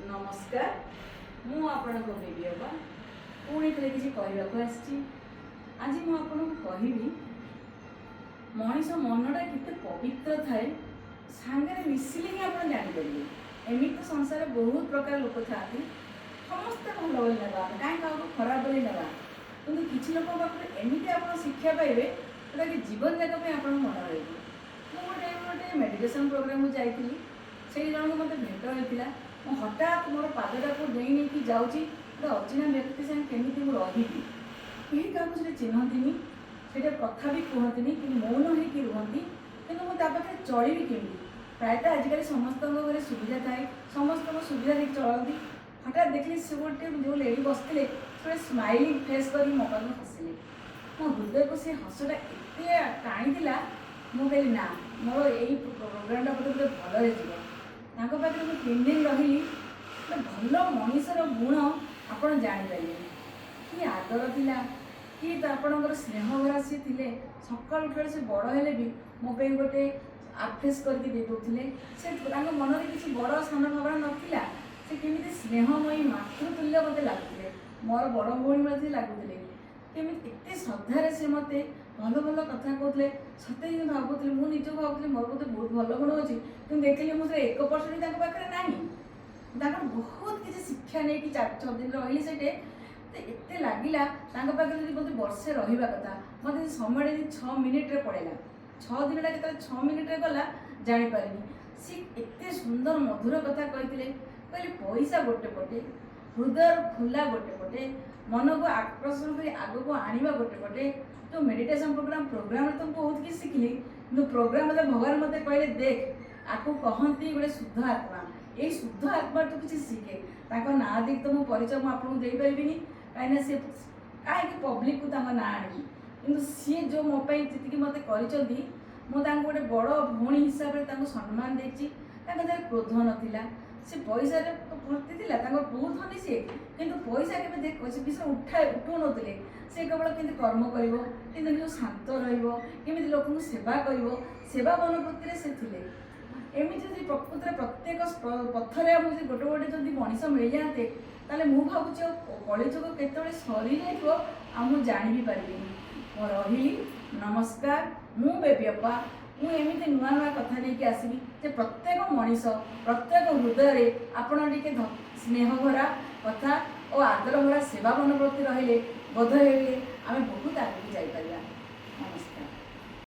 नमस्कार मु आपण बेबी बाबा पुणी थे किसी कहवाक आज मुझे कहबी मनीष मनटा केते पवित्र थाए सांगे मिसिले ही आप जापर एमती तो संसार बहुत प्रकार लोक था समस्ते भल बोली ना कहीं क्या खराब बोली ना कि किसी लोक पाखे एमती आप शिक्षा पाइबे जोटा कि जीवन जाक आप मन रही मुझे गोटे मेडिटेशन प्रोग्राम जाइली से जन को मत भेट होता हठात मोर पादटा को नहीं नहीं जाऊँगी अचिना व्यक्ति साथ केमी रही कहीं क्या चिन्हती से कथा भी कहती कि मौन होकर रुहति कि मुझे चलि केमी प्रायतः आजिकल समस्त घर सुविधा थाए समस्त सुविधा देखिए चलती हठात देखली से गोटे जो लेडी बसते से स्माइलिंग फेस कर मो पाक हसिले मो हृदय को सी हसटा एत टाणी मुझे ना मोर यही प्रोग्रामटा बोलते भल पाखे मुझे 3 दिन रही भल मनीषर गुण आप जापर कि आदर थिला कि आपणकर स्नेह भरा सी थे सका उठे से बड़ हेले भी मो पे गोटे आफेस करके दे दौले से मन में किसी बड़ सान भावना नाला से केमी स्नेहमयी मातृतुल्य मत लगुले मोर बड़ भौणी मैं लगुले केमी एत श्रद्धार से मत भल भल कथा कहते सत्य ही भावुली मुझे भावुली मोर बोधे बहुत भल गुण अच्छी कि देखिए मुझे 1% पाखे ना बहुत किसी शिक्षा नहीं कि 4-6 दिन रही से एत लगिला पाखे बोलते वर्षे रहा कथा मत समय 6 मिनिट्रे पड़ेगा 6 दिन के 6 मिनिट्रे गला जापर सी एत सुंदर मधुर कथा कहते कहले पैसा गोटे पटे हृदय खुला गोटे पटे मन को आकर्षण कर आग को आने गोटे पटे तो मेडिटेशन प्रोग्राम तो बहुत किसी शिखिली कि प्रोग्राम भगवान मत कहले देख आपको कहती गोटे शुद्ध आत्मा यही शुद्ध आत्मा तो किसी शिखे ना देख तो मो परिचय मुझे देपारि कहीं सी कहीं पब्लिक को ना आनी कि सी जो मोपाई जी मत कर गोटे बड़ भौणी हिसाब से सम्मान देती क्रोध नाला से पैसा भर्ती थी बहुत धनी सी कि पैसा के विषय उठू नुले से केवल कि कर्म कर शांत रमी लोक सेवा कर सेवा मनोवृत्ति से थे एमती प्रकृत प्रत्येक पथर गोटे गोटे जब मनीष मिल जाते ताले मु भावुँ कलिजुग केतबे सरी जाइए जान भी पारि रही नमस्कार मु बेबी बापा मुझे नुआ नुआ कथा लेकिन आसबि जे प्रत्येक मनीष प्रत्येक हृदय आपण टे स्नेह भरा कथा और आदर भरा सेवा मनोवृत्ति रहिले बोध आम बहुत आगे जापर।